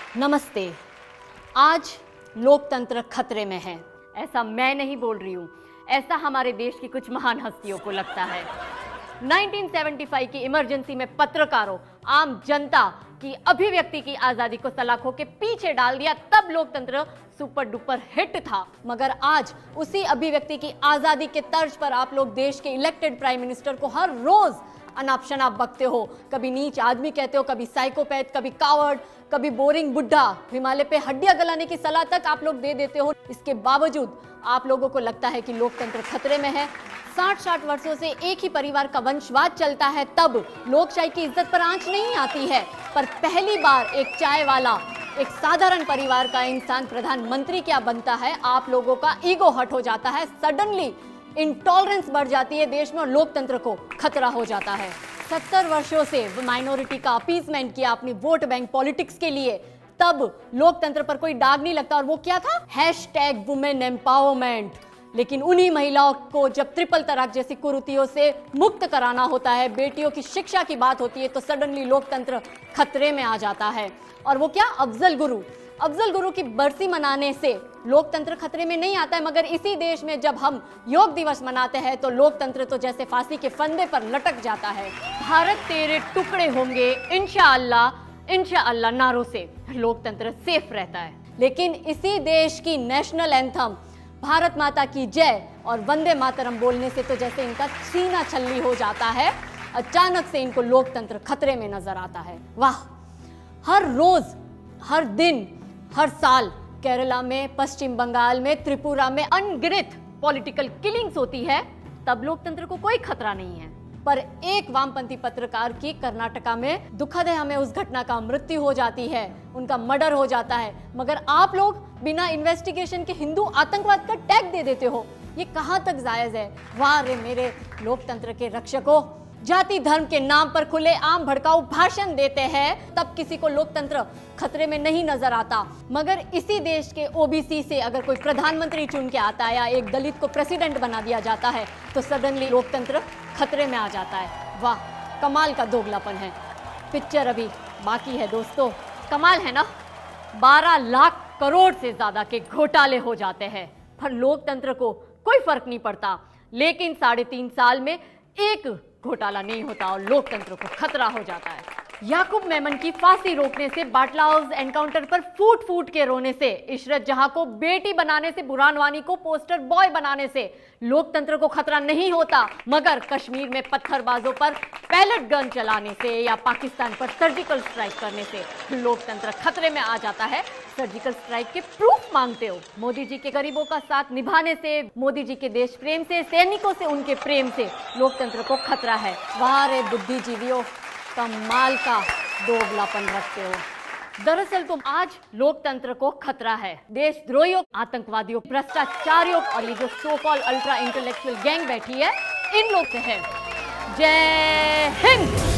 नमस्ते। आज लोकतंत्र खतरे में है। ऐसा मैं नहीं बोल रही हूँ, ऐसा हमारे देश की कुछ महान हस्तियों को लगता है। 1975 की इमरजेंसी में पत्रकारों, आम जनता की अभिव्यक्ति की आजादी को सलाखों के पीछे डाल दिया, तब लोकतंत्र सुपर डुपर हिट था। मगर आज उसी अभिव्यक्ति की आजादी के तर्ज पर आप लोग देश के इलेक्टेड प्राइम मिनिस्टर को हर रोज अनाप शनाप बकते हो। कभी नीच आदमी कहते हो, कभी साइकोपैथ, कभी कावर्ड, कभी बोरिंग बुड्ढा। हिमालय पे हड्डियां गलाने की सलाह तक आप लोग दे देते हो। इसके बावजूद आप लोगों को लगता है कि लोकतंत्र खतरे में है। 60 वर्षों से एक ही परिवार का वंशवाद चलता है, तब लोकशाही की इज्जत पर आंच नहीं आती है। पर पहली बार एक चाय वाला, एक साधारण परिवार का इंसान प्रधानमंत्री क्या बनता है, आप लोगों का ईगो हर्ट हो जाता है। सडनली इंटॉलरेंस बढ़ जाती है देश में और लोकतंत्र को खतरा हो जाता है। 70 वर्षों से माइनॉरिटी का अपीसमेंट किया अपनी वोट बैंक पॉलिटिक्स के लिए, तब लोकतंत्र पर कोई दाग नहीं लगता। और वो क्या था? #Women empowerment. लेकिन उन्हीं महिलाओं को जब ट्रिपल तलाक जैसी कुरीतियों से मुक्त कराना होता है, बेटियों की शिक्षा की बात होती है, तो सडनली लोकतंत्र खतरे में आ जाता है। और वो क्या? अफजल गुरु की बरसी मनाने से लोकतंत्र खतरे में नहीं आता है। मगर इसी देश में जब हम योग दिवस मनाते हैं तो लोकतंत्र तो जैसे फांसी के फंदे पर लटक जाता है। भारत तेरे टुकड़े होंगे इंशाअल्लाह नारों से लोकतंत्र सेफ रहता है। लेकिन इसी देश की नेशनल एंथम भारत माता की जय और वंदे मातरम बोलने से तो जैसे इनका सीना छल्ली हो जाता है। अचानक से इनको लोकतंत्र खतरे में नजर आता है। वाह! हर रोज, हर दिन, हर साल केरला में, पश्चिम बंगाल में, त्रिपुरा में अनगिनत पॉलिटिकल किलिंग्स होती है, तब लोकतंत्र को कोई खतरा नहीं है। पर एक वामपंथी पत्रकार की कर्नाटका में दुखद है हमें उस घटना का मृत्यु हो जाती है, उनका मर्डर हो जाता है। मगर आप लोग बिना इन्वेस्टिगेशन के हिंदू आतंकवाद का टैग दे देते हो। ये कहां तक जायज है? वाह रे मेरे लोकतंत्र के रक्षकों! जाति धर्म के नाम पर खुले आम भड़काऊ भाषण देते हैं, तब किसी को लोकतंत्र खतरे में नहीं नजर आता। मगर इसी देश के ओबीसी से अगर कोई प्रधानमंत्री चुन के आता है या एक दलित को प्रेसिडेंट बना दिया जाता है तो सडनली लोकतंत्र खतरे में आ जाता है। वाह, कमाल का दोगलापन है। पिक्चर अभी बाकी है दोस्तों। कमाल है ना? 12 लाख करोड़ से ज्यादा के घोटाले हो जाते हैं, पर लोकतंत्र को कोई फर्क नहीं पड़ता। लेकिन 3.5 साल में एक घोटाला नहीं होता और लोकतंत्र को खतरा हो जाता है। याकूब मेमन की फांसी रोकने से, बाटला हाउस एनकाउंटर पर फूट फूट के रोने से, इशरत जहां को बेटी बनाने से, बुरहान वानी को पोस्टर बॉय बनाने से लोकतंत्र को खतरा नहीं होता। मगर कश्मीर में पत्थरबाजों पर पैलेट गन चलाने से या पाकिस्तान पर सर्जिकल स्ट्राइक करने से लोकतंत्र खतरे में आ जाता है। सर्जिकल स्ट्राइक के प्रूफ मांगते हो। मोदी जी के गरीबों का साथ निभाने से, मोदी जी के देश प्रेम से, सैनिकों से उनके प्रेम से लोकतंत्र को खतरा है। वाह रे बुद्धिजीवियों, कमाल का दोगलापन रखते हो। दरअसल तुम आज लोकतंत्र को खतरा है देशद्रोहियों, आतंकवादियों, भ्रष्टाचारियों और ये जो so called ultra intellectual gang बैठी है, इन लोग से है। जय हिंद।